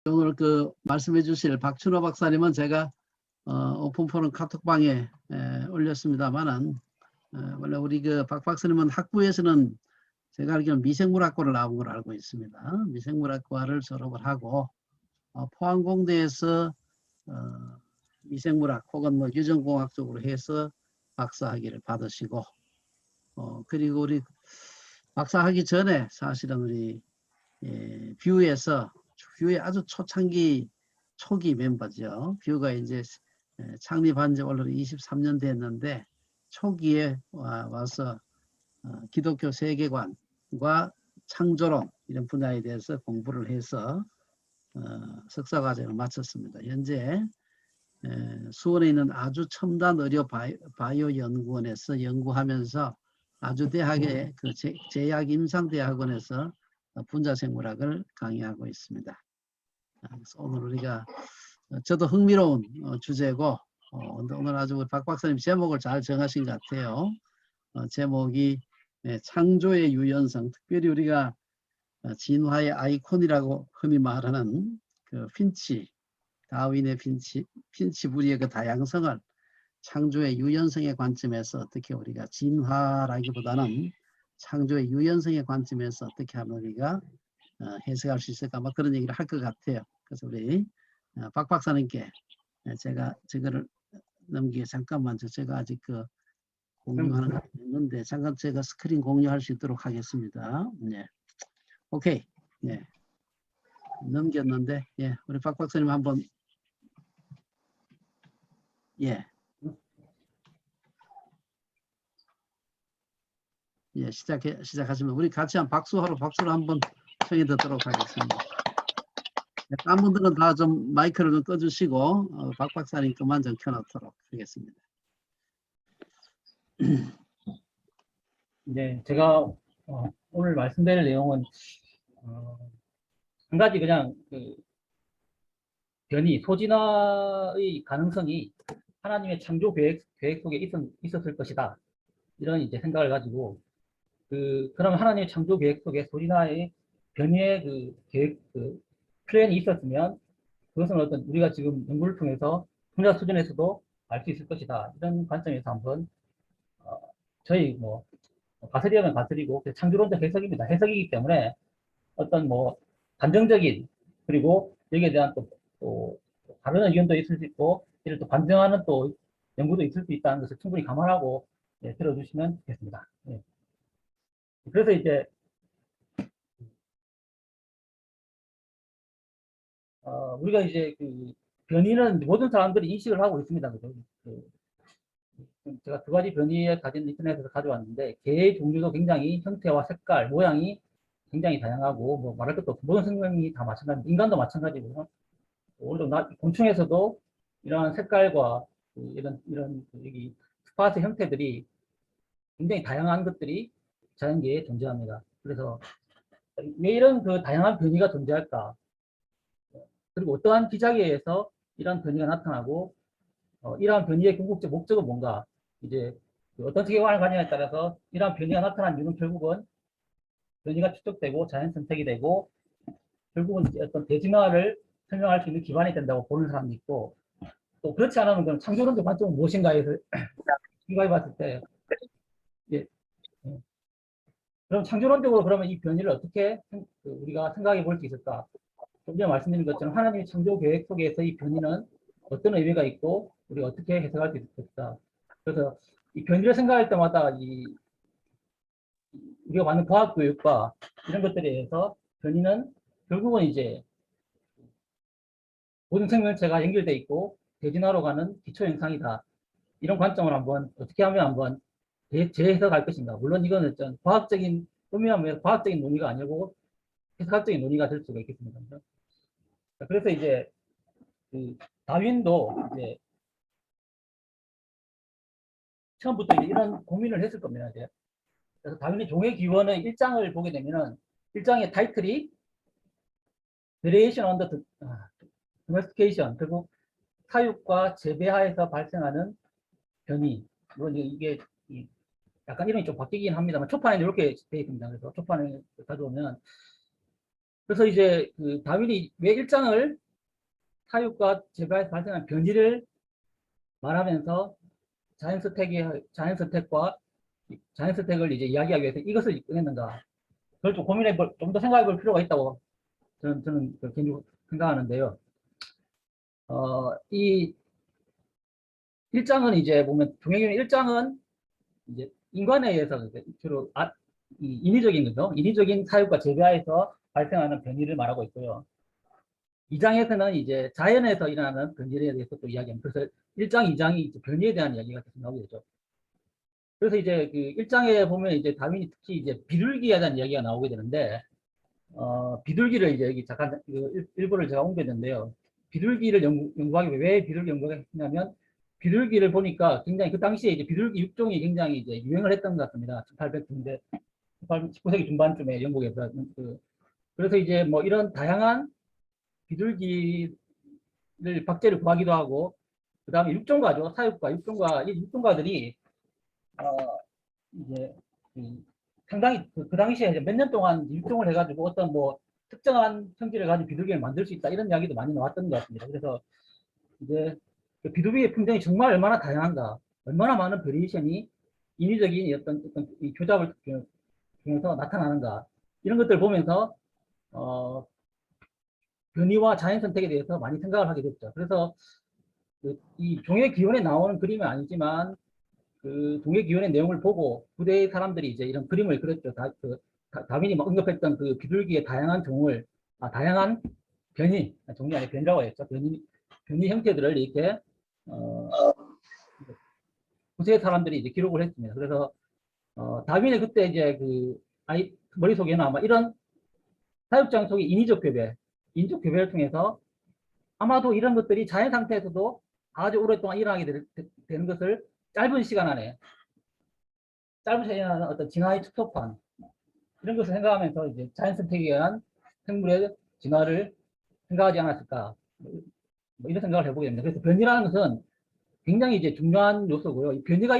오늘 그 말씀해 주실 박춘호 박사님은 제가 오픈 포럼 카톡방에 올렸습니다만은 원래 우리 그 박 박사님은 학부에서는 제가 알기로는 미생물학과를 나온 걸 알고 있습니다. 미생물학과를 졸업을 하고 포항공대에서 미생물학 혹은 뭐 유전공학 쪽으로 해서 박사학위를 받으시고 그리고 우리 박사하기 전에 사실은 우리 뷰에서 뷰의 아주 초창기 초기 멤버죠. 뷰가 이제 창립한 지 원래 23년 됐는데 초기에 와서 기독교 세계관과 창조론 이런 분야에 대해서 공부를 해서 석사과정을 마쳤습니다. 현재 수원에 있는 아주 첨단 의료 바이오 연구원에서 연구하면서 아주대학의 그 제약 임상대학원에서 분자생물학을 강의하고 있습니다. 그래서 오늘 우리가 저도 흥미로운 주제고 오늘 아주 우리 박 박사님 제목을 잘 정하신 것 같아요. 제목이 창조의 유연성, 특별히 우리가 진화의 아이콘이라고 흔히 말하는 그 핀치, 다윈의 핀치 부리의 그 다양성을 창조의 유연성의 관점에서 어떻게 우리가 진화라기보다는 창조의 유연성의 관점에서 어떻게 하면 우리가 해석할 수 있을까 막 그런 얘기를 할 것 같아요. 그래서 우리 박 박사님께 제가 저거를 넘기게 잠깐만 제가 아직 그 공유하는 거 있는데 잠깐 제가 스크린 공유할 수 있도록 하겠습니다. 네. 오케이. 네. 넘겼는데 예, 우리 박 박사님 한번 예. 예, 시작하시면 우리 같이 한 박수를 한번 청해 듣도록 하겠습니다. 딴 분들은 다 좀 마이크를 좀 꺼주시고 박 박사님 것만 좀 켜놓도록 하겠습니다. 네, 제가 오늘 말씀드릴 내용은 한 가지 그냥 그 변이, 소진화의 가능성이 하나님의 창조 계획 속에 있었을 것이다. 이런 이제 생각을 가지고 그러면 하나님의 창조 계획 속에 소진화의 변이의 그 계획, 플랜이 있었으면 그것은 어떤 우리가 지금 연구를 통해서 분야 수준에서도 알 수 있을 것이다. 이런 관점에서 한번 저희 뭐 가설이라면 가설이고 창조론적 해석입니다. 해석이기 때문에 어떤 뭐 감정적인 그리고 여기에 대한 또 다른 의견도 있을 수 있고 이를 또 반증하는 또 연구도 있을 수 있다는 것을 충분히 감안하고 들어주시면 좋겠습니다. 예. 그래서 이제 우리가 이제 그 변이는 모든 사람들이 인식을 하고 있습니다. 제가 두 가지 변이에 가진 인터넷에서 가져왔는데 개의 종류도 굉장히 형태와 색깔, 모양이 굉장히 다양하고 뭐 말할 것도 없고 모든 생명이 다 마찬가지, 인간도 마찬가지고요. 오히려 곤충에서도 이러한 색깔과 이런 여기 스팟의 형태들이 굉장히 다양한 것들이 자연계에 존재합니다. 그래서 왜 이런 그 다양한 변이가 존재할까? 그리고 어떠한 기작에 의해서 이러한 변이가 나타나고 이러한 변이의 궁극적 목적은 뭔가? 이제 어떤 세계관을 가느냐에 따라서 이러한 변이가 나타난 이유는 결국은 변이가 축적되고 자연 선택이 되고 결국은 이제 어떤 대진화를 설명할 수 있는 기반이 된다고 보는 사람도 있고 또 그렇지 않으면 그럼 창조론적 관점은 무엇인가에 생각해 봤을 때 예, 그럼 창조론적으로 그러면 이 변이를 어떻게 우리가 생각해 볼 수 있을까? 좀 전에 말씀드린 것처럼 하나님의 창조 계획 속에서 이 변이는 어떤 의미가 있고 우리가 어떻게 해석할 수 있을까? 그래서 이 변이를 생각할 때마다 우리가 받는 과학 교육과 이런 것들에 의해서 변이는 결국은 이제 모든 생명체가 연결돼 있고 대진화로 가는 기초 현상이다. 이런 관점을 한번 어떻게 하면 한번 재해석할 것인가. 물론 이거는 어떤 과학적인 의미하면 과학적인 논의가 아니고 해석학적인 논의가 될 수가 있겠습니다. 그래서 이제 그 다윈도 이제 처음부터 이제 이런 고민을 했을 겁니다. 이제. 그래서 다윈의 종의 기원의 1장을 보게 되면은 1장의 타이틀이 Variation under Domestication, 결국 사육과 재배하에서 발생하는 변이. 물론 이게 약간 이름이 좀 바뀌긴 합니다만 초판에 이렇게 되어 있습니다. 그래서 초판에 가져오면 그래서 이제 그 다윈이 왜 일장을 사육과 재배에서 발생한 변이를 말하면서 자연스택과 자연스택을 이제 이야기하기 위해서 이것을 꺼냈는가? 그걸 좀 좀 더 생각해 볼 필요가 있다고 저는 개인적으로 생각하는데요. 이 일장은 이제 보면 종횡기운의 일장은 이제 인간에 의해서 주로 이 인위적인 거죠. 인위적인 사육과 재배하에서 발생하는 변이를 말하고 있고요. 2장에서는 이제 자연에서 일어나는 변이에 대해서 또 이야기합니다. 그래서 1장, 2장이 변이에 대한 이야기가 계속 나오게 되죠. 그래서 이제 그 1장에 보면 이제 다윈이 특히 이제 비둘기에 대한 이야기가 나오게 되는데, 비둘기를 이제 여기 잠깐 일부를 제가 옮겼는데요. 비둘기를 연구하기 위해 왜 비둘기 연구를 했냐면, 비둘기를 보니까 굉장히 그 당시에 이제 비둘기 육종이 굉장히 이제 유행을 했던 것 같습니다. 1800년대, 19세기 중반쯤에 영국에서. 그래서 이제 뭐 이런 다양한 비둘기를 박제를 구하기도 하고, 그 다음에 육종가죠. 사육가, 이 육종가들이, 이제, 상당히 그 당시에 이제 몇 년 동안 육종을 해가지고 어떤 뭐 특정한 성질을 가진 비둘기를 만들 수 있다. 이런 이야기도 많이 나왔던 것 같습니다. 그래서 이제 그 비둘기의 품종이 정말 얼마나 다양한가, 얼마나 많은 베리에이션이 인위적인 어떤 이 교잡을 통해서 나타나는가, 이런 것들을 보면서, 변이와 자연 선택에 대해서 많이 생각을 하게 됐죠. 그래서 이 종의 기원에 나오는 그림은 아니지만 그 종의 기원의 내용을 보고 부대의 사람들이 이제 이런 그림을 그렸죠. 다윈이 막 언급했던 그 비둘기의 다양한 종을, 다양한 종이 아니라 변이라고 했죠. 변이 형태들을 이렇게 부대의 사람들이 이제 기록을 했습니다. 그래서 다윈이 그때 이제 머릿속에는 아마 이런 사육장 속의 인위적 교배를 통해서 아마도 이런 것들이 자연 상태에서도 아주 오랫동안 일어나게 되는 것을 짧은 시간 안에 어떤 진화의 축소판, 이런 것을 생각하면서 이제 자연 선택에 의한 생물의 진화를 생각하지 않았을까, 뭐 이런 생각을 해보게 됩니다. 그래서 변이라는 것은 굉장히 이제 중요한 요소고요. 이 변이가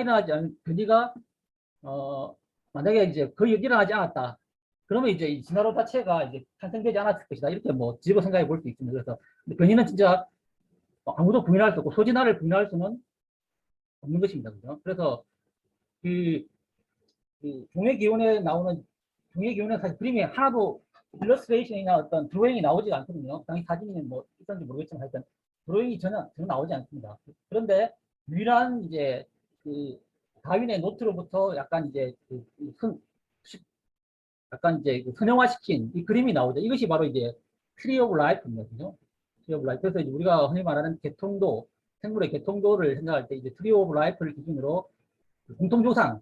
만약에 이제 거의 일어나지 않았다, 그러면 이제 이 진화로 자체가 이제 탄생되지 않았을 것이다, 이렇게 뭐 뒤집어 생각해 볼 수 있습니다. 그래서 변이는 진짜 아무도 부인할 수 없고 소진화를 부인할 수는 없는 것입니다. 그죠? 그래서 그, 종의 기원에 나오는, 종의 기원에 사실 그림이 하나도 일러스트레이션이나 어떤 드로잉이 나오지가 않거든요. 당연히 사진이 뭐 있었는지 모르겠지만 하여튼 드로잉이 전혀 나오지 않습니다. 그런데 유일한 이제 그 다윈의 노트로부터 약간 이제 약간 이제 선형화시킨 이 그림이 나오죠. 이것이 바로 이제 트리 오브 라이프입니다. 그죠? 트리 오브 라이프. 그래서 이제 우리가 흔히 말하는 생물의 개통도를 생각할 때 이제 트리 오브 라이프를 기준으로 공통조상,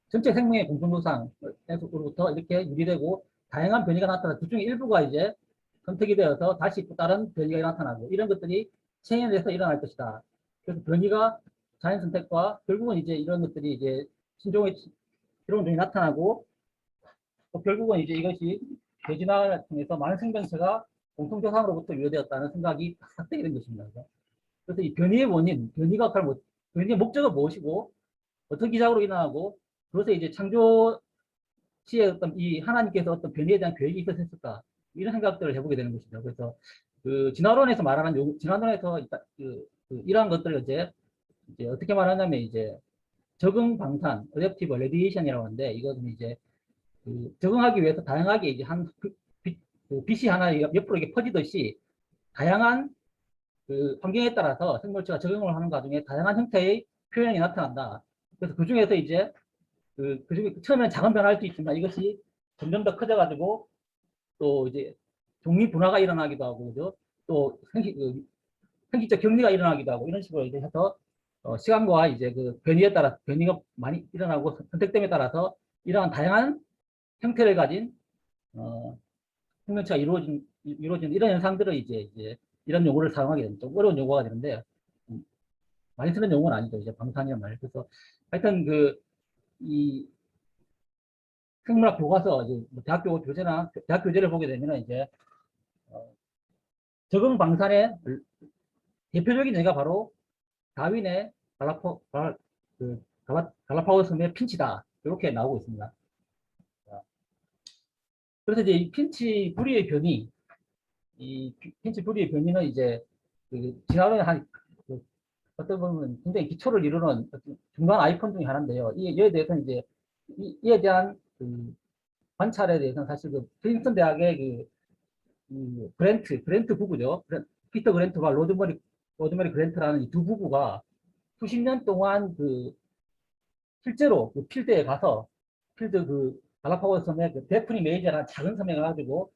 전체 생명의 공통조상으로부터 이렇게 유리되고 다양한 변이가 나타나 그 중에 일부가 이제 선택이 되어서 다시 또 다른 변이가 나타나고 이런 것들이 체인에서 일어날 것이다. 그래서 변이가 자연 선택과 결국은 이제 이런 것들이 이제 신종의 새로운 종이 나타나고 또 결국은 이제 이것이 대진화를 통해서 많은 생명체가 공통조상으로부터 유래되었다는 생각이 확대가 된 것입니다. 그래서 이 변이의 원인, 변이의 목적은 무엇이고 어떤 기작으로 일어나고 그래서 이제 창조 시에 어떤 이 하나님께서 어떤 변이에 대한 계획이 있었을까, 이런 생각들을 해보게 되는 것이죠. 그래서 그 진화론에서 이러한 것들을 이제 어떻게 말하냐면 이제 적응 방산, 어댑티브 레디에이션이라고 하는데 이것은 이제 적응하기 위해서 다양하게 이제 빛이 하나 옆으로 이렇게 퍼지듯이 다양한 그 환경에 따라서 생물체가 적응을 하는 과정에 다양한 형태의 표현이 나타난다. 그래서 그 중에서 이제 그중에 처음에는 작은 변화할 수 있지만 이것이 점점 더 커져가지고 또 이제 종이 분화가 일어나기도 하고, 그죠? 또 생기적 격리가 일어나기도 하고 이런 식으로 이제 해서 시간과 이제 변이가 많이 일어나고 선택됨에 따라서 이러한 다양한 형태를 가진 생명체가 이루어진 이런 현상들을 이제 이런 용어를 사용하게 됩니다. 좀 어려운 용어가 되는데 많이 쓰는 용어는 아니죠. 이제 방산이란 말. 그래서 하여튼 이 생물학 교과서 이제 뭐 대학 교재를 보게 되면 이제 적응 방산의 대표적인 예가 바로 다윈의 갈라파고스 섬의 핀치다, 이렇게 나오고 있습니다. 그래서 이제 이 핀치 부리의 변이, 이 핀치 부리의 변이는 이제 그 진화론의 그 어떤 보면 굉장히 기초를 이루는 중간 아이콘 중에 하나인데요. 이에 대해서는 이제 이에 대한 그 관찰에 대해서는 사실 그 프린스턴 대학의 그랜트 부부죠. 피터 그랜트와 로드머리 그랜트라는 이 두 부부가 수십 년 동안 실제로 그 필드에 가서 필드 갈라파고스 섬에 데프니 메이저라는 작은 섬에 가가지고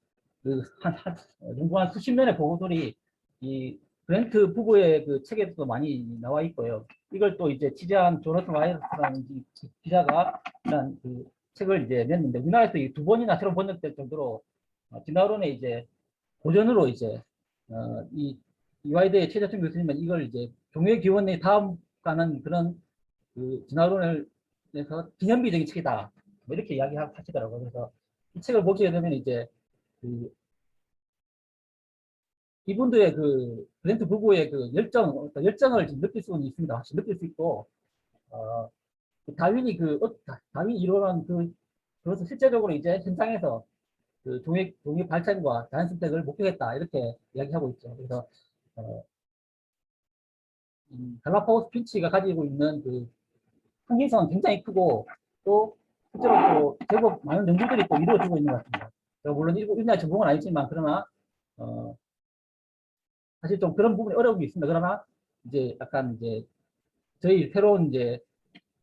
연구한 수십 년의 보고들이 이 그랜트 부부의 책에도 많이 나와 있고요. 이걸 또 이제 취재한 조너스 와이어스라는 기자가 이런 책을 이제 냈는데 우리나라에서 두 번이나 새로 번역될 정도로 진화론의 이제 고전으로 이제 이화이드의 최재춘 교수님은 이걸 이제 종의 기원의 다음 가는 그런 진화론을 내서 기념비적인 책이다. 뭐 이렇게 이야기하시더라고요. 그래서 이 책을 보게 되면 이제 이분들의 그랜트 부부의 열정을 지금 느낄 수는 있습니다. 확실히 느낄 수 있고, 다윈이 이론한 그것을 실제적으로 이제 현장에서 종의 발전과 자연 선택을 목격했다. 이렇게 이야기하고 있죠. 그래서, 갈라파고스 핀치가 가지고 있는 흥미성은 굉장히 크고, 또, 실제로 또 제법 많은 연구들이 또 이루어지고 있는 것 같습니다. 물론 우리나라 전공은 아니지만, 그러나, 사실 좀 그런 부분에 어려움이 있습니다. 그러나, 이제 약간 이제, 저희 새로운 이제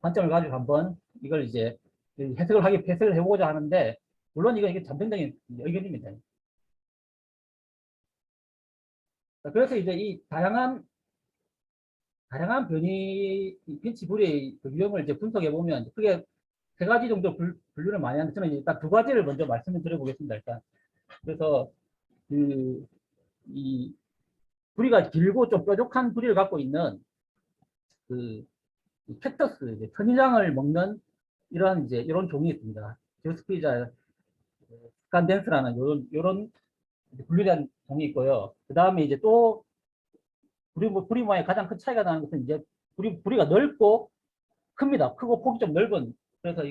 관점을 가지고 한번 이걸 이제 해석을 해보고자 하는데, 물론 이게 전편적인 의견입니다. 그래서 이제 이 다양한 빈치 불의 유형을 이제 분석해 보면 크게 세 가지 정도 분류를 많이 하는데 저는 일단 두 가지를 먼저 말씀을 드려보겠습니다. 일단 그래서 이 부리가 길고 좀 뾰족한 부리를 갖고 있는 캡터스 천일장을 먹는 이런 종이 있습니다. 제오스피자 스칸덴스라는 이런 분류된 종이 있고요. 그 다음에 이제 또 부리 모양의 가장 큰 차이가 나는 것은 이제 부리가 넓고 큽니다. 크고 폭이 좀 넓은. 그래서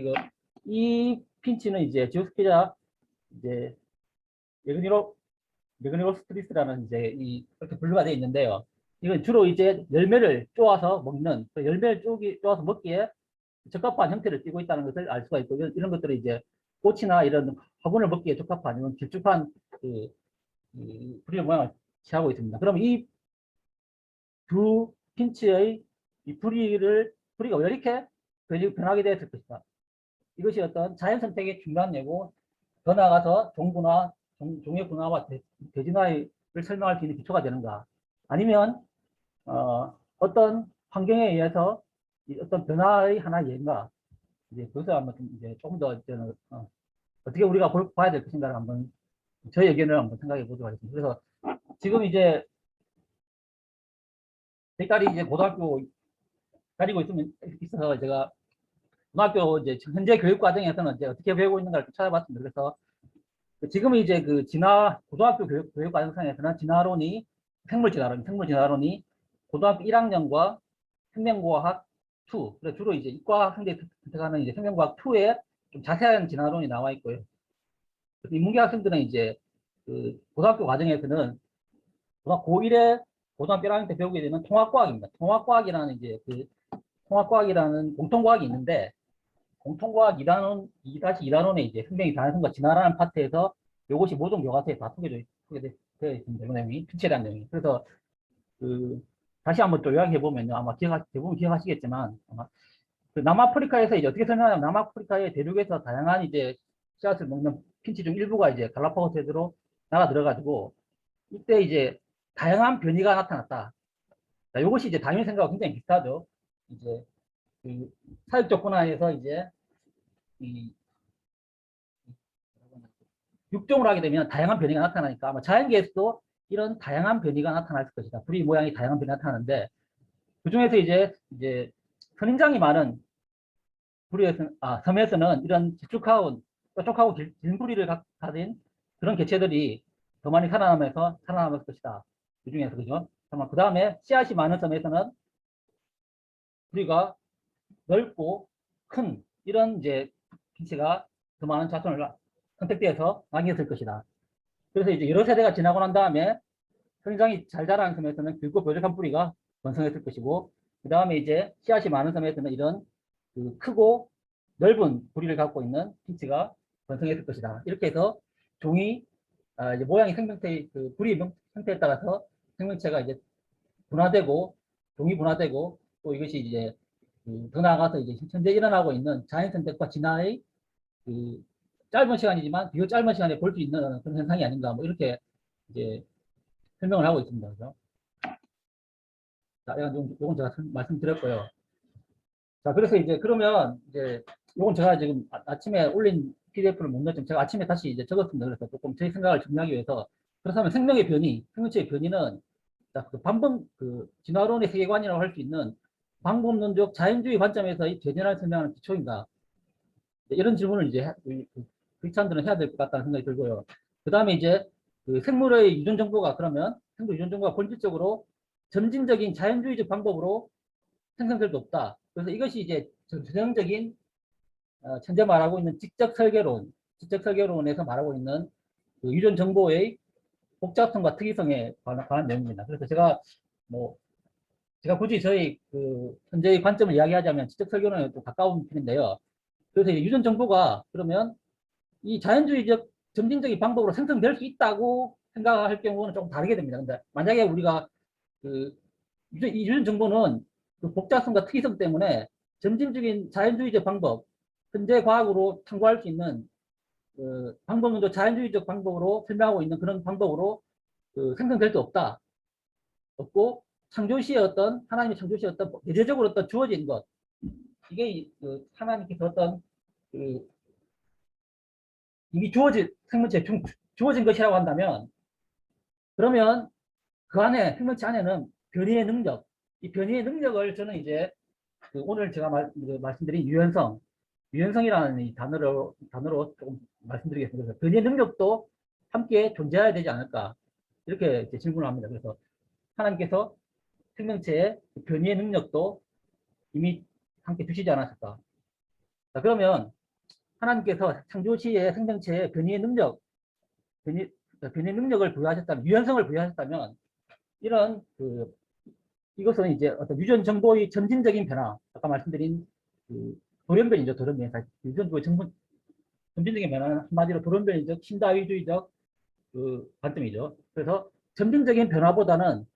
이 핀치는 이제 지오스피자 이제 메그니로스트리스라는 이제 이렇게 분류가 되어 있는데요. 이건 주로 이제 열매를 쪼아서 먹는 열매를 쪼아서 먹기에 적합한 형태를 띠고 있다는 것을 알 수가 있고 이런 것들을 이제 꽃이나 이런 화분을 먹기에 적합한 이런 길쭉한 부리의 모양을 취하고 있습니다. 그럼 이 두 핀치의 이 부리가 왜 이렇게 변하게 되었을 것인가? 이것이 어떤 자연 선택의 중요한 예고 더 나아가서 종의 분화와 대진화를 설명할 수 있는 기초가 되는가? 아니면 어떤 환경에 의해서 어떤 변화의 하나의 예인가? 이제 그것을 한번 이제 조금 더 어떻게 우리가 봐야 될 것인가를 한번 저의 의견을 한번 생각해 보도록 하겠습니다. 그래서 지금 이제 제 딸이 이제 고등학교 다니고 있어서 제가 고등학교 이제 현재 교육 과정에서는 이제 어떻게 배우고 있는가를 찾아봤습니다. 그래서 지금 이제 고등학교 교육 과정상에서는 생물 진화론이 고등학교 1학년과 생명과학 2, 그래서 주로 이제 이과 학생들이 선택하는 이제 생명과학 2에 좀 자세한 진화론이 나와 있고요. 인문계 학생들은 이제 고등학교 과정에서는 고1에 고등학교 1학년 때 배우게 되는 통합과학입니다. 통합과학이라는 공통과학이 있는데 공통과학 2-2단원에 이제 생명의 다양성과 진화라는 파트에서 이것이 모든 교과서에 다 소개되어 있습니다. 이 내용이 핀치에 대한 내용이. 그래서 다시 한번 또 요약해 보면요, 아마 대부분 기억하시겠지만 아마 남아프리카에서 이제 어떻게 설명하냐면 남아프리카의 대륙에서 다양한 이제 씨앗을 먹는 핀치 중 일부가 이제 갈라파고스 해수로 나가 들어가지고 이때 이제 다양한 변이가 나타났다. 자, 이것이 이제 다윈 생각과 굉장히 비슷하죠. 이제 사육적 분화에서 이제 육종을 하게 되면 다양한 변이가 나타나니까 아마 자연계에서도 이런 다양한 변이가 나타날 것이다. 부리 모양이 다양한 변이가 나타나는데 그 중에서 이제 선인장이 많은 섬에서는 이런 뾰족하고 긴 부리를 가진 그런 개체들이 더 많이 살아남을 것이다. 그 중에서 그죠? 그 다음에 씨앗이 많은 섬에서는 부리가 넓고 큰 이런 이제 핀치가 더 많은 자손을 선택되어서 낙이었을 것이다. 그래서 이제 여러 세대가 지나고 난 다음에 성장이 잘 자라는 섬에서는 굵고 뾰족한 뿌리가 번성했을 것이고, 그 다음에 이제 씨앗이 많은 섬에서는 이런 그 크고 넓은 뿌리를 갖고 있는 핀치가 번성했을 것이다. 이렇게 해서 종이 이제 모양이 생명체 그 뿌리 형태에 따라서 생명체가 이제 분화되고 종이 분화되고 또 이것이 이제 더 나아가서 이제 현재 일어나고 있는 자연 선택과 진화의 그 짧은 시간이지만 비교적 짧은 시간에 볼 수 있는 그런 현상이 아닌가 뭐 이렇게 이제 설명을 하고 있습니다. 그죠? 자, 요건 제가 말씀드렸고요. 자, 그래서 이제 그러면 이제 요건 제가 지금 아침에 올린 PDF를 못 넣었지만 제가 아침에 다시 이제 적었습니다. 그래서 조금 제 생각을 정리하기 위해서 그렇다면 생명의 변이, 생명체의 변이는 자, 그 반복 그 진화론의 세계관이라고 할 수 있는 방법론적 자연주의 관점에서의 변이를 설명하는 기초인가? 이런 질문을 이제 크리스찬들은 해야 될 것 같다는 생각이 들고요. 그 다음에 이제 그 생물의 유전 정보가 그러면 생물 유전 정보가 본질적으로 점진적인 자연주의적 방법으로 생성될 수 없다. 그래서 이것이 이제 전형적인 현재 말하고 있는 지적 설계론에서 말하고 있는 그 유전 정보의 복잡성과 특이성에 관한 내용입니다. 그래서 뭐 제가 굳이 저희 그 현재의 관점을 이야기하자면 지적 설계론에 또 가까운 편인데요. 그래서 이제 유전 정보가 그러면 이 자연주의적 점진적인 방법으로 생성될 수 있다고 생각할 경우는 조금 다르게 됩니다. 근데 만약에 우리가 그 이 유전 정보는 그 복잡성과 특이성 때문에 점진적인 자연주의적 방법, 현재 과학으로 탐구할 수 있는 그 방법론도 자연주의적 방법으로 설명하고 있는 그런 방법으로 그 생성될 수 없고 창조시의 어떤 하나님의 창조시의 어떤 대대적으로 어떤 주어진 것 이게 그 하나님께서 어떤 그 이미 생명체에 주어진 것이라고 한다면 그러면 그 안에 생명체 안에는 변이의 능력 이 변이의 능력을 저는 이제 그 오늘 제가 말씀드린 유연성이라는 이 단어로 조금 말씀드리겠습니다. 그래서 변이의 능력도 함께 존재해야 되지 않을까 이렇게 이제 질문을 합니다. 그래서 하나님께서 생명체의 변이의 능력도 이미 함께 주시지 않았을까? 자, 그러면 하나님께서 창조 시에 생명체의 변이의 능력을 부여하셨다면, 유연성을 부여하셨다면, 이런 이것은 이제 어떤 유전 정보의 점진적인 변화, 아까 말씀드린 돌연변이죠, 돌연변이. 유전 정보의 점진적인 변화는 한마디로 돌연변이적, 신다위주의적 관점이죠. 그래서 점진적인 변화보다는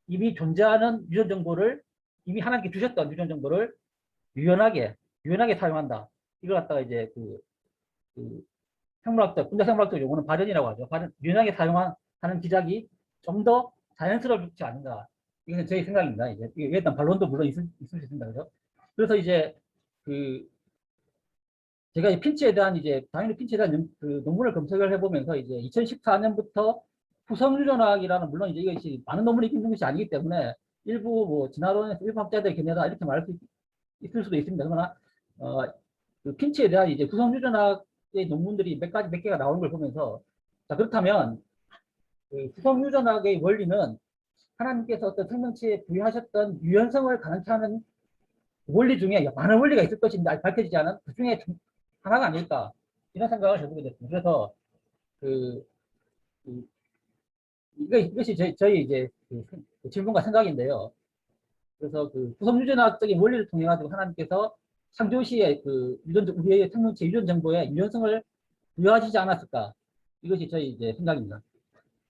이미 존재하는 유전 정보를 이미 하나님께 주셨던 유전 정보를 유연하게 사용한다. 이걸 갖다가 이제 분자 생물학적 용어는 발현이라고 하죠. 유연하게 사용하는 기작이 좀 더 자연스럽지 않은가. 이건 제 생각입니다. 이제 일단 반론도 물론 있을 수 있습니다. 그죠? 그래서 이제 제가 핀치에 대한 당연히 핀치에 대한 논문을 검색을 해보면서 이제 2014년부터 후성유전학이라는 물론 이제 이것이 많은 논문이 있는 것이 아니기 때문에 일부 뭐 진화론에서 일부 학자들의 견해다 이렇게 말할 수 있을 수도 있습니다. 그러나 그 핀치에 대한 이제 후성유전학의 논문들이 몇 개가 나오는 걸 보면서 자 그렇다면 후성유전학의 원리는 하나님께서 어떤 생명체에 부여하셨던 유연성을 가능케 하는 원리 중에 많은 원리가 있을 것인데 아직 밝혀지지 않은 그 중에 하나가 아닐까 이런 생각을 해보게 됐습니다. 그래서 이것이 저희 이제 질문과 생각인데요. 그래서 후성유전학적인 원리를 통해 가지고 하나님께서 창조시에 우리의 생명체 유전 정보에 유연성을 부여하시지 않았을까? 이것이 저희 이제 생각입니다.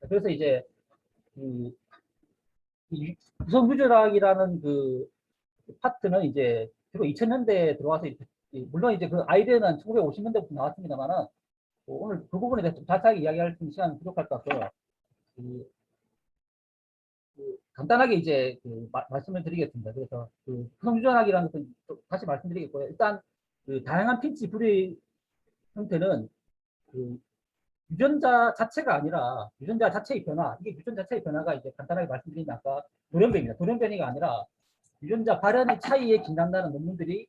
그래서 이제 후성유전학이라는 파트는 이제 주로 2000년대에 들어와서 물론 이제 그 아이디어는 1950년대부터 나왔습니다만은 오늘 그 부분에 대해서 좀 자세하게 이야기할 수 있는 시간은 부족할 것 같고요. 간단하게 이제 말씀을 드리겠습니다. 그래서 후성유전학이라는 것은 다시 말씀드리겠고요. 일단 다양한 핀치 불의 형태는 유전자 자체가 아니라 유전자 자체의 변화 이게 유전자 자체의 변화가 이제 간단하게 말씀드리면 아까 돌연변이입니다. 돌연변이가 아니라 유전자 발현의 차이에 긴장나는 논문들이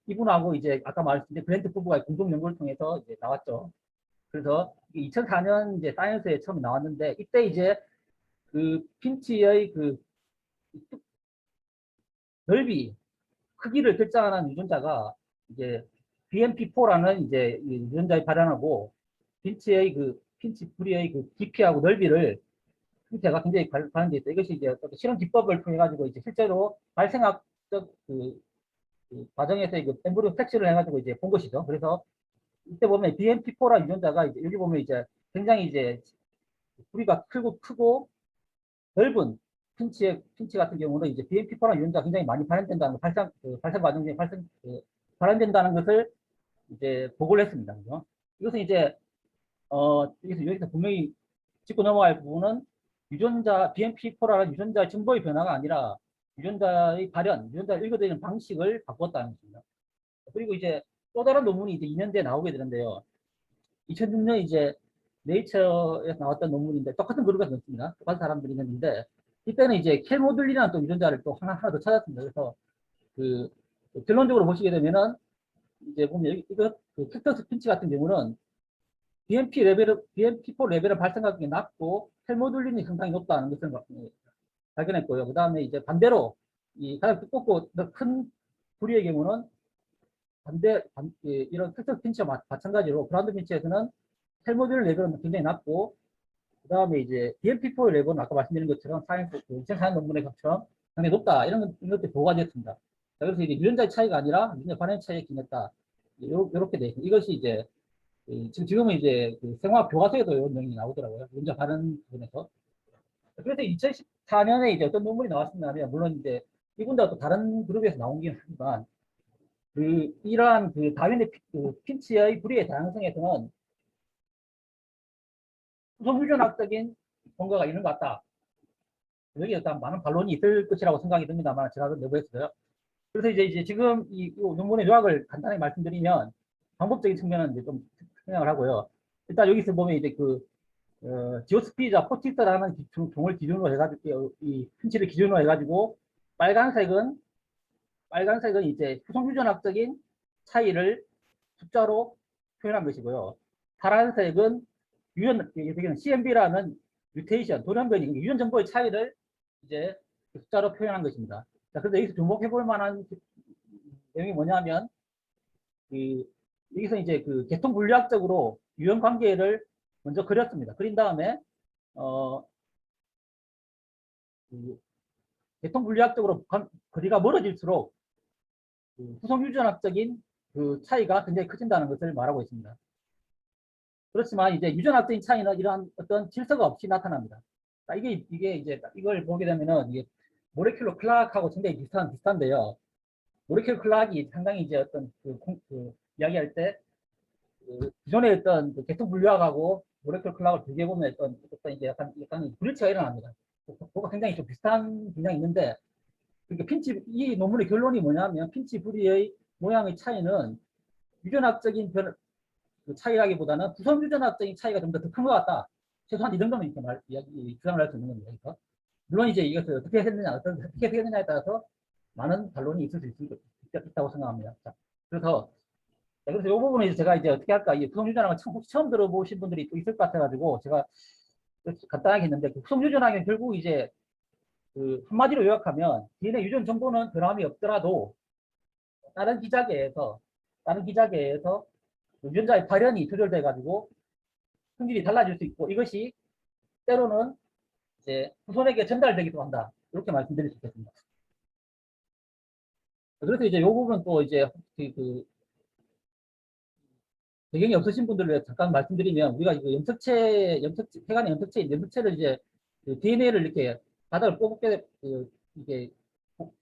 이분하고 이제 아까 말씀드린 브렌트 부부가 공동 연구를 통해서 이제 나왔죠. 그래서 2004년 이제 사이언스에 처음 나왔는데 이때 이제 핀치의 넓이 크기를 결정하는 유전자가 이제 BMP4라는 이제 유전자의 발현하고 핀치 부리의 그 깊이하고 넓이를 형태가 굉장히 관련돼 있다. 이것이 이제 어떤 실험 기법을 통해 가지고 이제 실제로 발생학적 그 과정에서 그 엠브리오 섹션을 해가지고 이제 본 것이죠. 그래서 이때 보면 BMP4라 유전자가 이제 여기 보면 이제 굉장히 이제 부리가 크고 넓은 핀치 같은 경우는 이제 BMP4라 유전자가 굉장히 많이 발현된다는 거, 발생 과정 중에 발현된다는 것을 이제 보고를 했습니다. 그죠? 이것은 이제 여기서 분명히 짚고 넘어갈 부분은 BMP4라는 유전자의 정보의 변화가 아니라 유전자의 발현, 유전자를 읽어내는 방식을 바꿨다는 것입니다. 그리고 이제 또 다른 논문이 이제 2년 뒤에 나오게 되는데요. 2006년 이제 네이처에서 나왔던 논문인데 똑같은 그룹에서 넣습니다. 똑같은 사람들이 있는데 이때는 이제 켈모듈이라는 또 유전자를 또 하나 더 찾았습니다. 그래서 그 결론적으로 보시게 되면은 이제 보면 이거 그 캡터스 핀치 같은 경우는 BMP4 레벨을 발생하기 낮고 헬모듈린이 상당히 높다는 것을 발견했고요. 그 다음에 이제 반대로 이 가장 두껍고 더 큰 부리의 경우는 이런 캡터스 핀치와 마찬가지로 브라운드 핀치에서는 헬모듈린 레벨은 굉장히 낮고 그 다음에 이제 BMP4 레벨은 아까 말씀드린 것처럼 사이언스 2004년 논문의 것처럼 상당히 높다 이런 것들이 보고가 됐습니다. 그래서 이제 유전자의 차이가 아니라 유전자 반응 차이에 기냈다 이렇게 돼 있습니다. 이것이 이제 지금은 이제 그 생화학 교과서에도 이런 내용이 나오더라고요. 유전자 반응 부분에서. 그래서 2014년에 이제 어떤 논문이 나왔습니다. 물론 이제 이분도 또 다른 그룹에서 나온긴 하지만 이러한 그 다윈의 핀치의 부리의 다양성에서는 후성유전학적인 뭔가가 있는 것 같다. 여기에 일단 많은 반론이 있을 것이라고 생각이 듭니다만 제가 내부했어요. 그래서 이제 지금 이 논문의 요약을 간단히 말씀드리면 방법적인 측면은 이제 좀 설명을 하고요. 일단 여기서 보면 이제 지오스피자 포티스라는 종을 기준으로 해가지고 이 핀치를 기준으로 해가지고 빨간색은 이제 후성유전학적인 차이를 숫자로 표현한 것이고요. 파란색은 CMB라는 뮤테이션, 돌연변이, 유전 정보의 차이를 이제 숫자로 표현한 것입니다. 자, 그래서 여기서 주목해 볼 만한 내용이 뭐냐면, 여기서 이제 계통 분류학적으로 유형 관계를 먼저 그렸습니다. 그린 다음에, 계통 분류학적으로 거리가 멀어질수록 후성 유전학적인 차이가 굉장히 커진다는 것을 말하고 있습니다. 그렇지만 이제 유전학적인 차이는 이러한 어떤 질서가 없이 나타납니다. 자, 이게 이제 이걸 보게 되면은 이게 모레큘러 클락하고 굉장히 비슷한데요. 모레큘러 클락이 상당히 이제 어떤 이야기할 때 기존의 어떤 계통 분류학하고 모레큘러 클락을 비교해 보면 어떤 이제 약간 불일치가 일어납니다. 그거가 굉장히 좀 비슷한 경향이 있는데, 그러니까 이 논문의 결론이 뭐냐면 핀치 부리의 모양의 차이는 유전학적인 차이라기보다는 구성 유전학적인 차이가 좀 더 큰 것 같다. 최소한 이 정도는 이렇게 주장을 할 수 있는 겁니다. 그러니까 물론 이제 이것을 어떻게 했느냐에 따라서 많은 반론이 있을 수 있다고 생각합니다. 자, 그래서 이 부분은 이제 제가 이제 어떻게 할까, 이 구성 유전학을 처음 들어보신 분들이 또 있을 것 같아가지고 제가 간단하게 했는데, 구성 유전학은 결국 이제 한마디로 요약하면 DNA 유전 정보는 변함이 없더라도 다른 기자계에서 유전자의 발현이 조절돼 가지고 성질이 달라질 수 있고, 이것이 때로는 이제 후손에게 전달되기도 한다. 이렇게 말씀드릴 수 있겠습니다. 그래서 이제 이 부분 또 이제 배경이 없으신 분들을 위해 잠깐 말씀드리면, 우리가 폐간의 염색체를 이제 DNA를 이렇게 바닥을 뽑게 이게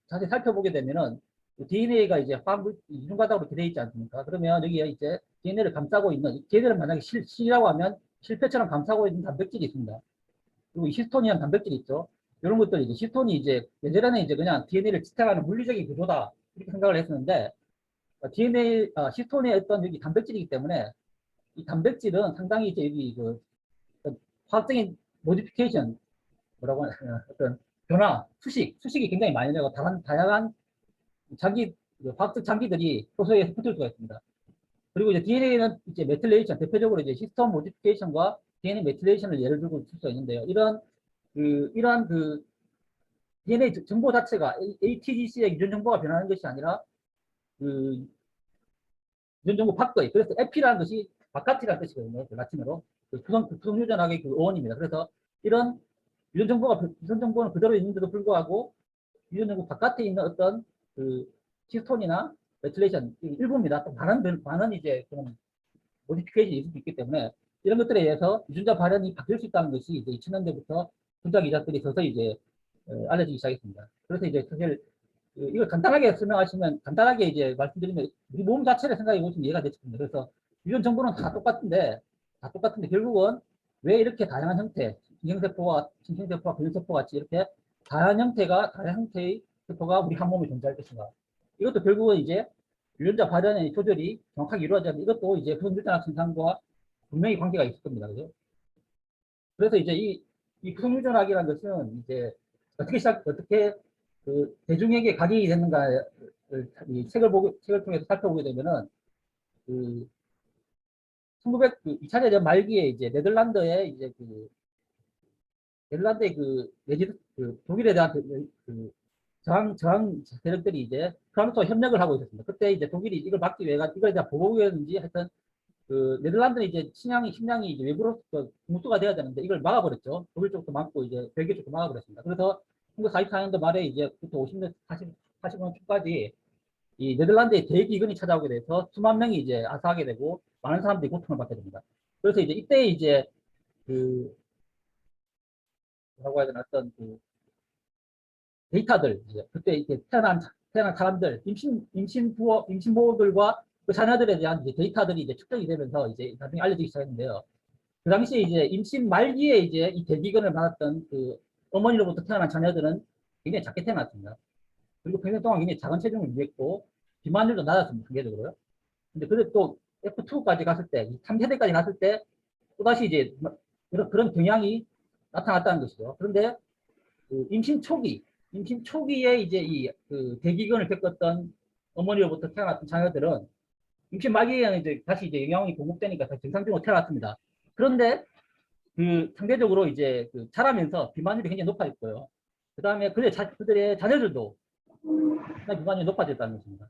자세히 살펴보게 되면은 DNA가 이제 이중 바닥으로 되어 있지 않습니까? 그러면 여기에 이제 DNA를 감싸고 있는, DNA를 만약에 실이라고 하면 실패처럼 감싸고 있는 단백질이 있습니다. 그리고 히스톤이라는 단백질이 있죠. 이런 것들 이제 히스톤이 이제 예전에는 이제 그냥 DNA를 지탱하는 물리적인 구조다 이렇게 생각을 했었는데, 히스톤의 어떤 여기 단백질이기 때문에 이 단백질은 상당히 이제 여기 화학적인 모디피케이션, 뭐라고 하나, 어떤 변화, 수식이 굉장히 많이 되고 다양한 화학적 장기들이 효소에 붙을 수가 있습니다. 그리고 이제 DNA는 이제 메틸레이션, 대표적으로 이제 히스톤 모디피케이션과 DNA 메틸레이션을 예를 들고 쓸 수가 있는데요. 이러한 DNA 정보 자체가 ATGC의 유전 정보가 변하는 것이 아니라 유전정보 밖의, 그래서 에피라는 것이 바깥이라는 뜻이거든요. 그 라틴어로. 그 구성 유전학의 그 어원입니다. 그래서 이런 유전정보는 그대로 있는데도 불구하고 유전정보 바깥에 있는 어떤 그 히스톤이나 메틸레이션 일부입니다. 또 많은 이제 그런 모디피케이션이 있을 수 있기 때문에 이런 것들에 의해서 유전자 발현이 바뀔 수 있다는 것이 이제 2000년대부터 분자 기자들이 서서히 이제 알려지기 시작했습니다. 그래서 이제 사실 이걸 간단하게 설명하시면, 간단하게 이제 말씀드리면 우리 몸 자체를 생각해 보시면 이해가 되십니다. 그래서 유전 정보는 다 똑같은데 결국은 왜 이렇게 다양한 형태, 신경세포와 신경세포와 근육세포 같이 이렇게 다양한 형태의 세포가 우리 한 몸에 존재할 것인가. 이것도 결국은 이제 유전자 발현의 조절이 정확하게 이루어져야 하는데, 이것도 이제 구성유전학 증상과 분명히 관계가 있을 겁니다. 그죠? 그래서 이제 이 구성유전학이라는 것은 이제 어떻게 그 대중에게 각인이 됐는가를 이 책을 통해서 살펴보게 되면은 그 2차 대전 말기에 이제 네덜란드의 그 내지 그 독일에 대한 그 저항 세력들이 이제 프랑스와 협력을 하고 있었습니다. 그때 이제 독일이 이걸 막기 위해 이거에 대한 보복이었는지 하여튼 그 네덜란드는 이제 식량이 이제 외부로 공수가 돼야 되는데 이걸 막아버렸죠. 독일 쪽도 막고 이제 벨기에 쪽도 막아버렸습니다. 그래서 1944년도 말에 이제부터 50년 40년 초까지 이 네덜란드의 대기근이 찾아오게 돼서 수만 명이 이제 아사하게 되고 많은 사람들이 고통을 받게 됩니다. 그래서 이때 이제 그 뭐라고 해야 되나 어떤 그 데이터들 이제 그때 이렇게 태어난 사람들 임신부들과 그 자녀들에 대한 이제 데이터들이 이제 축적이 되면서 이제 나중에 알려지기 시작했는데요. 그 당시에 이제 임신 말기에 이제 이 대기근을 받았던 그 어머니로부터 태어난 자녀들은 굉장히 작게 태어났습니다. 그리고 평생 동안 굉장히 작은 체중을 유지했고 비만율도 낮았습니다. 상대적으로요. 근데 그래 또 F2까지 갔을 때, 3세대까지 갔을 때 또다시 이제 그런 경향이 나타났다는 것이죠. 그런데 그 임신 초기에 이제 그 대기근을 겪었던 어머니로부터 태어났던 자녀들은 임신 말기에는 이제 다시 이제 영양이 공급되니까 다시 정상적으로 태어났습니다. 그런데 그 상대적으로 이제 그 자라면서 비만율이 굉장히 높아졌고요. 그 다음에 그들의 자녀들도 비만율이 높아졌다는 것입니다.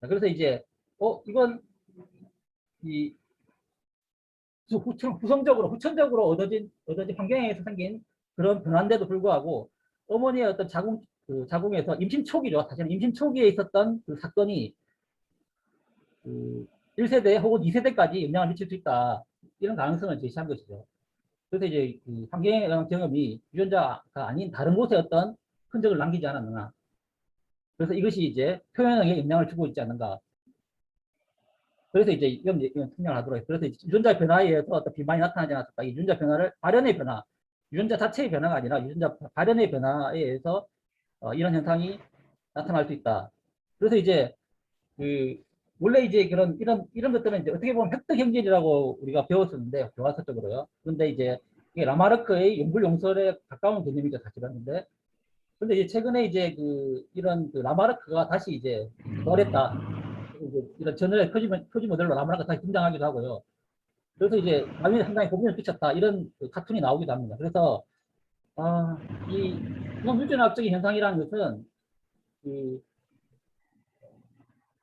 그래서 이제 이건 이 후천적으로 얻어진 환경에서 생긴 그런 변화인데도 불구하고 어머니의 어떤 자궁에서 임신 초기죠. 사실은 임신 초기에 있었던 그 사건이 그 1세대 혹은 2세대까지 영향을 미칠 수 있다. 이런 가능성을 제시한 것이죠. 그래서 이제 그 환경의 경험이 유전자가 아닌 다른 곳에 어떤 흔적을 남기지 않았느냐. 그래서 이것이 이제 표현에 영향을 주고 있지 않는가. 그래서 이제 이건 투명을 하도록 해요. 그래서 유전자 변화에 의해서 어떤 비만이 나타나지 않았을까. 이 유전자 변화를 발현의 변화, 유전자 자체의 변화가 아니라 유전자 발현의 변화에 의해서 이런 현상이 나타날 수 있다. 그래서 이제 그 원래 이제 이런 것들은 이제 어떻게 보면 획득 형질이라고 우리가 배웠었는데 교과서적으로요. 그런데 이제 이게 라마르크의 용불용설에 가까운 개념이죠, 사실은. 근데 이제 최근에 이제 이런 라마르크가 다시 이제 부활했다. 이런 전열의 표지 모델로 라마르크가 다시 등장하기도 하고요. 그래서 이제 나중에 상당히 고민을 끼쳤다. 이런 카툰이 나오기도 합니다. 그래서 이 유전학적인 현상이라는 것은 그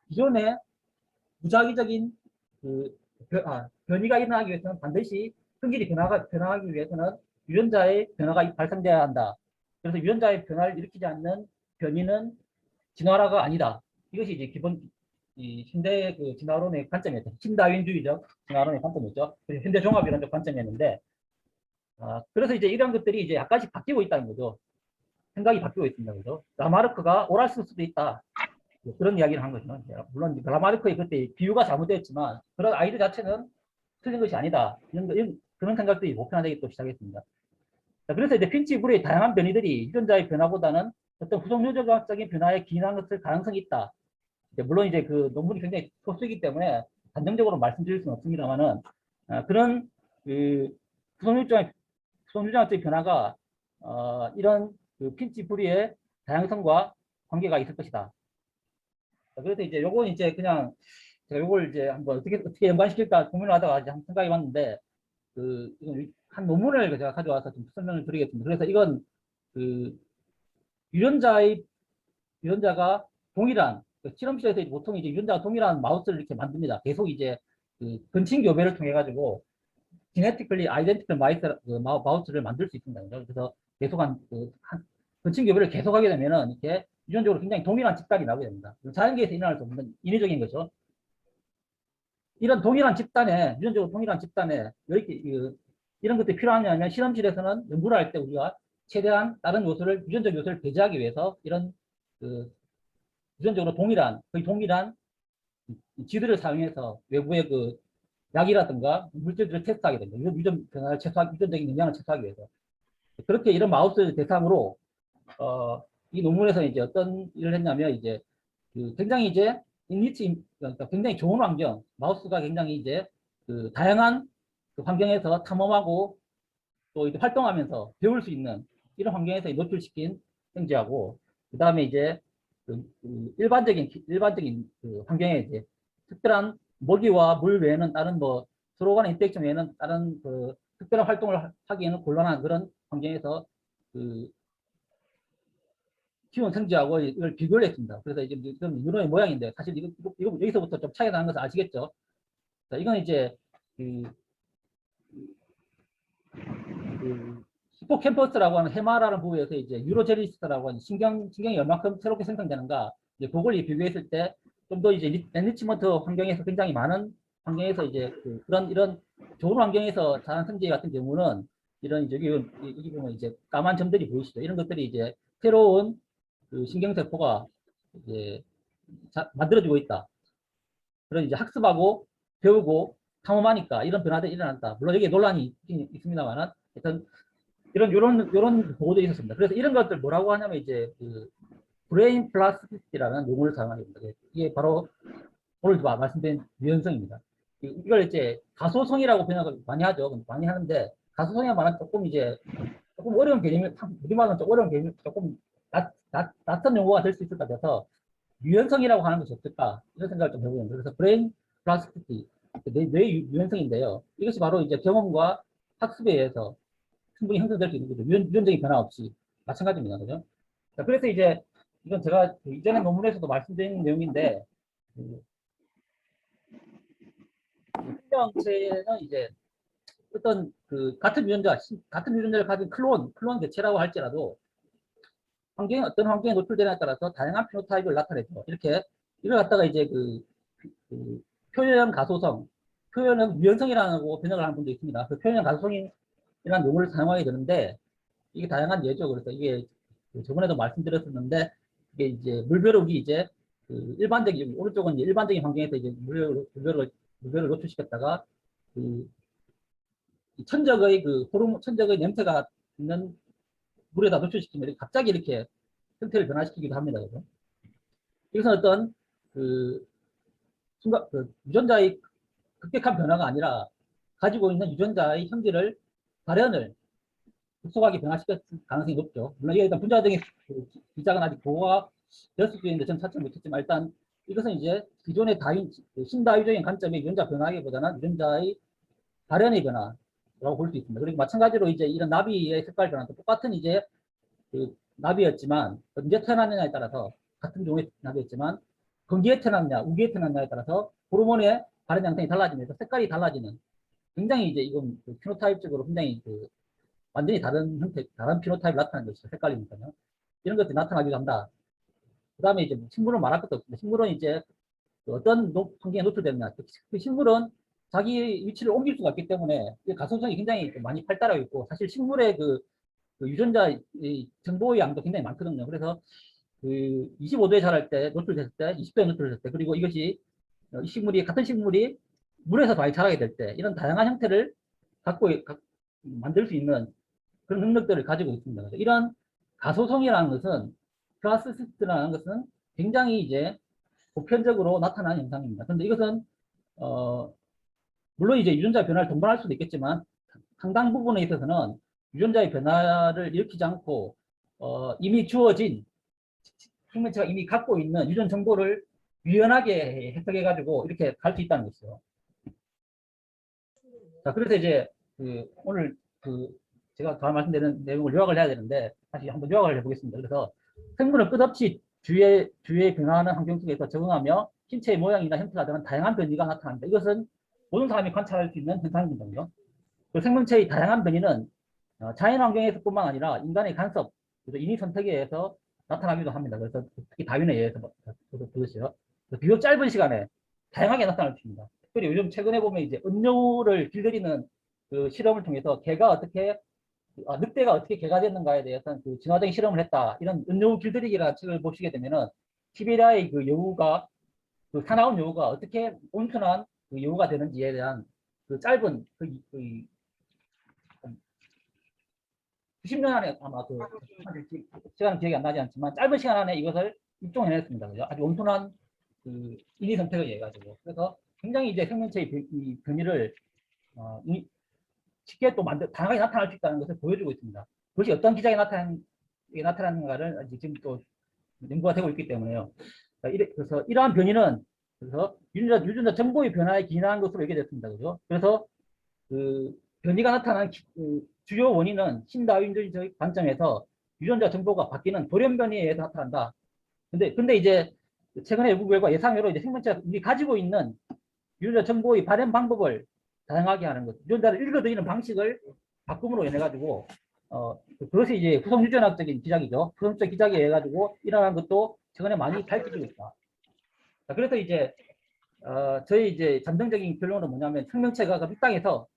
기존의 무작위적인 변이가 일어나기 위해서는 반드시 성질이 변화하기 위해서는 유전자의 변화가 발생돼야 한다. 그래서 유전자의 변화를 일으키지 않는 변이는 진화라가 아니다. 이것이 이제 기본 현대 그 진화론의 관점이었죠. 신다윈주의적 진화론의 관점이었죠. 현대 종합이론적 관점이었는데, 그래서 이제 이런 것들이 이제 약간씩 바뀌고 있다는 거죠. 생각이 바뀌고 있습니다. 그죠? 라마르크가 옳았을 수도 있다. 그런 이야기를 한 거죠. 물론 라마르크의 그때 비유가 잘못됐지만 그런 아이들 자체는 틀린 것이 아니다. 그런 생각들이 보편화되기 또 시작했습니다. 그래서 이제 핀치불의 다양한 변이들이 유전자의 변화보다는 어떤 후성유전학적인 변화에 기인한 것을 가능성이 있다. 물론 이제 그 논문이 굉장히 소수이기 때문에 단정적으로 말씀드릴 수는 없습니다만은 그런 그 후성유전학적인 변화가 이런 그 핀치불이의 다양성과 관계가 있을 것이다. 그래서 이제 요건 이제 그냥 제가 요걸 이제 한번 어떻게 연관시킬까 고민을 하다가 이제 한번 생각해 봤는데 한 논문을 제가 가져와서 좀 설명을 드리겠습니다. 그래서 이건 그 유전자가 동일한 실험실에서 보통 이제 유전자가 동일한 마우스를 이렇게 만듭니다. 계속 이제 그 근친 교배를 통해 가지고 genetically identical 마우스를 만들 수 있습니다. 그래서 계속한 근친 교배를 계속하게 되면은 이렇게 유전적으로 굉장히 동일한 집단이 나오게 됩니다. 자연계에서 일어날 수 없는 인위적인 거죠. 이런 동일한 집단에, 유전적으로 동일한 집단에 이렇게 이런 것들이 필요하냐면 실험실에서는 연구를 할 때 우리가 최대한 다른 요소를, 유전적 요소를 배제하기 위해서 이런 그 유전적으로 거의 동일한 지들을 사용해서 외부의 그 약이라든가 물질들을 테스트하게 됩니다. 유전 변화를 유전적인 영향을 체크하기 위해서. 그렇게 이런 마우스 대상으로, 이 논문에서 이제 어떤 일을 했냐면, 이제, 굉장히 이제, 그러니까 굉장히 좋은 환경, 마우스가 굉장히 이제, 다양한 그 환경에서 탐험하고 또 이제 활동하면서 배울 수 있는 이런 환경에서 노출시킨 형제하고, 그 다음에 이제, 일반적인 그 환경에 이제, 특별한 먹이와 물 외에는 다른 뭐, 서로 간의 인터랙션 외에는 다른 그, 특별한 활동을 하기에는 곤란한 그런 환경에서 그 키운 성지하고 이걸 비교를 했습니다. 그래서 이제 뉴런의 모양인데 사실 이거 여기서부터 좀 차이가 나는 것을 아시겠죠? 자, 이건 이제 그, 히포캠퍼스라고 하는 해마라는 부위에서 이제 유로제리스라고 하는 신경이 얼마큼 새롭게 생성되는가, 이제 그걸 비교했을 때 좀 더 이제 엔리치먼트 환경에서 굉장히 많은 환경에서 이제 이런 좋은 환경에서 자란 성지 같은 경우는 이런 이제 여기 보면 이제 까만 점들이 보이시죠? 이런 것들이 이제 새로운 그 신경세포가 이제 만들어지고 있다. 그런 이제 학습하고 배우고 탐험하니까 이런 변화들이 일어난다. 물론 여기에 논란이 있습니다만은 하여튼 요런 보고들이 있었습니다. 그래서 이런 것들 뭐라고 하냐면 이제 브레인 플라스티시티라는 용어를 사용하게 됩니다. 이게 바로 오늘 말씀드린 유연성입니다. 이걸 이제 가소성이라고 번역을 많이 하죠. 많이 하는데 가소성이란 말은 조금 어려운 개념이, 우리말은 좀 어려운 개념이 조금 낯선 용어가 될 수 있을 것 같아서 유연성이라고 하는 것이 없을까 이런 생각을 좀 해보는데, 그래서 브레인 플라스티시티, 뇌 유연성인데요. 이것이 바로 이제 경험과 학습에 의해서 충분히 형성될 수 있는 거죠. 유전적인 변화 없이 마찬가지입니다. 그죠? 자, 그래서 이제 이건 제가 이전에 논문에서도 말씀드린 내용인데, 생명체는 이제 어떤 같은 유전자를 가진 클론 개체라고 할지라도 어떤 환경에 노출되냐에 따라서 다양한 피노타입을 나타내죠. 이걸 갖다가 이제 표현 가소성, 표현은 유연성이라고 번역을 하는 분도 있습니다. 그 표현 가소성이라는 용어를 사용하게 되는데, 이게 다양한 예죠. 그래서 이게 저번에도 말씀드렸었는데, 이게 이제 물벼룩이 이제 일반적인, 오른쪽은 이제 일반적인 환경에서 이제 물벼룩을 노출시켰다가 천적의 천적의 냄새가 있는 물에다 노출시키면 갑자기 이렇게 형태를 변화시키기도 합니다. 그죠? 이것은 어떤 유전자의 급격한 변화가 아니라 가지고 있는 유전자의 형질을, 발현을 급속하게 변화시켰을 가능성이 높죠. 물론 이게 일단 분자 등의 기작은 아직 보고가 되었을 수 있는데 저는 찾지 못했지만, 일단 이것은 이제 기존의 신다유적인 관점의 유전자 변화기보다는 유전자의 발현의 변화라고 볼 수 있습니다. 그리고 마찬가지로 이제 이런 나비의 색깔 변화도 똑같은 이제 나비였지만 언제 태어났느냐에 따라서, 같은 종의 나비였지만 건기에 태어났냐 우기에 태어났냐에 따라서 호르몬의 발현 양상이 달라지면서 색깔이 달라지는, 굉장히 이제 이건 피노타입적으로 굉장히 완전히 다른 형태, 다른 피노타입이 나타나는 것이죠. 색깔이니까요. 이런 것들이 나타나기도 한다. 그 다음에 이제 식물은 말할 것도 없습니다. 식물은 이제 어떤 환경에 노출되느냐. 식물은 자기 위치를 옮길 수가 있기 때문에 가소성이 굉장히 많이 발달하고 있고, 사실 식물의 유전자 정보의 양도 굉장히 많거든요. 그래서 25도에 자랄 때, 노출됐을 때, 20도에 노출됐을 때, 그리고 이것이 같은 식물이 물에서 많이 자라게 될 때, 이런 다양한 형태를 만들 수 있는 그런 능력들을 가지고 있습니다. 그래서 이런 가소성이라는 것은, 플라스티시티라는 것은 굉장히 이제 보편적으로 나타나는 현상입니다. 그런데 이것은 물론 이제 유전자 변화를 동반할 수도 있겠지만, 상당 부분에 있어서는 유전자의 변화를 일으키지 않고 이미 주어진 생명체가 이미 갖고 있는 유전 정보를 유연하게 해석해 가지고 이렇게 갈 수 있다는 것이죠. 자, 그래서 이제 오늘 제가 더 말씀드리는 내용을 요약을 해야 되는데, 다시 한번 요약을 해보겠습니다. 그래서 생물은 끝없이 주위에 변화하는 환경 속에서 적응하며 신체의 모양이나 형태가 다른 다양한 변이가 나타납니다. 이것은 모든 사람이 관찰할 수 있는 현상입니다. 그 생명체의 다양한 변이는 자연 환경에서뿐만 아니라 인간의 간섭, 그래서 인위 선택에 의해서 나타나기도 합니다. 그래서 특히 다윈에 의해서 그것이요. 비교적 짧은 시간에 다양하게 나타날 수 있습니다. 특별히 요즘 최근에 보면 이제 음료를 길들이는 그 실험을 통해서 늑대가 어떻게 개가 됐는가에 대해서 그 진화적인 실험을 했다. 이런 음료 길들이기라는 책을 보시게 되면은 시베리아의 그 여우가 그 사나운 여우가 어떻게 온순한 그 여우가 되는지에 대한 그 짧은 그 90년 안에 아마 시간은 기억이 안 나지 않지만 짧은 시간 안에 이것을 입종해냈습니다. 그죠? 아주 온순한 그 인위 선택을 위해 가지고. 그래서 굉장히 이제 생명체의 변이를 쉽게 또 다양하게 나타날 수 있다는 것을 보여주고 있습니다. 그것이 어떤 기작에 나타나는가를 아직 지금 또 연구가 되고 있기 때문에요. 그래서 이러한 변이는 그래서 유전자 정보의 변화에 기인한 것으로 얘기됐습니다. 그죠? 그래서 그 변이가 나타난 주요 원인은 신다윈주의적 관점에서 유전자 정보가 바뀌는 돌연 변이에 의해서 나타난다. 근데 이제 최근에 연구 결과 예상외로 이제 생명체가 우리 가지고 있는 유전자 정보의 발현 방법을 다양하게 하는 것, 유전자를 읽어드리는 방식을 바꿈으로 인해 가지고 그것이 이제 후성 유전학적인 기작이죠. 후성적 기작에 의해 가지고 일어난 것도 최근에 많이 밝혀지고 있다. 자, 그래서 이제 저희 이제 잠정적인 결론은 뭐냐면 생명체가 이 땅에서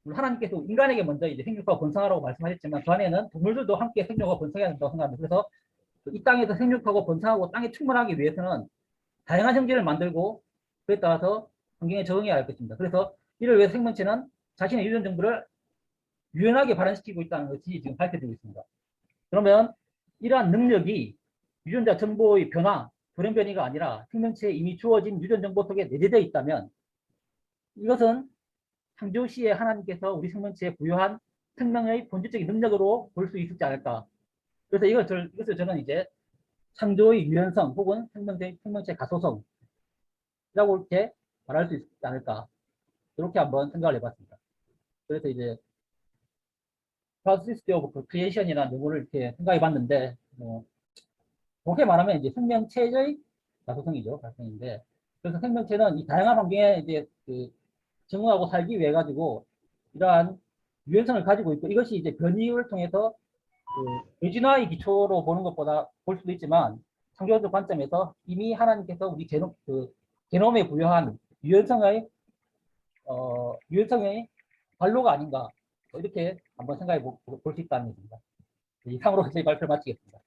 하나님께서 인간에게 먼저 이제 생육하고 번성하라고 말씀하셨지만 그 안에는 동물들도 함께 생육하고 번성해야 된다고 생각합니다. 그래서 이 땅에서 생육하고 번성하고 땅에 충만하기 위해서는 다양한 형질을 만들고 그에 따라서 환경에 적응해야 할 것입니다. 그래서 이를 위해 생명체는 자신의 유전 정보를 유연하게 발현시키고 있다는 것이 지금 밝혀지고 있습니다. 그러면 이러한 능력이 유전자 정보의 변화, 돌연 변이가 아니라 생명체에 이미 주어진 유전 정보 속에 내재되어 있다면 이것은 창조시에 하나님께서 우리 생명체에 부여한 생명의 본질적인 능력으로 볼 수 있지 않을까. 그래서 이것을 저는 이제 창조의 유연성 혹은 생명체 가소성이라고 이렇게 말할 수 있지 않을까. 이렇게 한번 생각을 해봤습니다. 그래서 이제 Process of Creation이라는 용어를 이렇게 생각해봤는데, 그렇게 말하면 이제 생명체의 가소성인데, 그래서 생명체는 이 다양한 환경에 이제 적응하고 살기 위해 가지고 이러한 유연성을 가지고 있고 이것이 이제 변이를 통해서 유진화의 기초로 보는 것보다 볼 수도 있지만 창조적 관점에서 이미 하나님께서 우리 게놈에 부여한 유연성의 발로가 아닌가 이렇게 한번 생각해 볼 수 있다는 것입니다. 이상으로 제 발표를 마치겠습니다.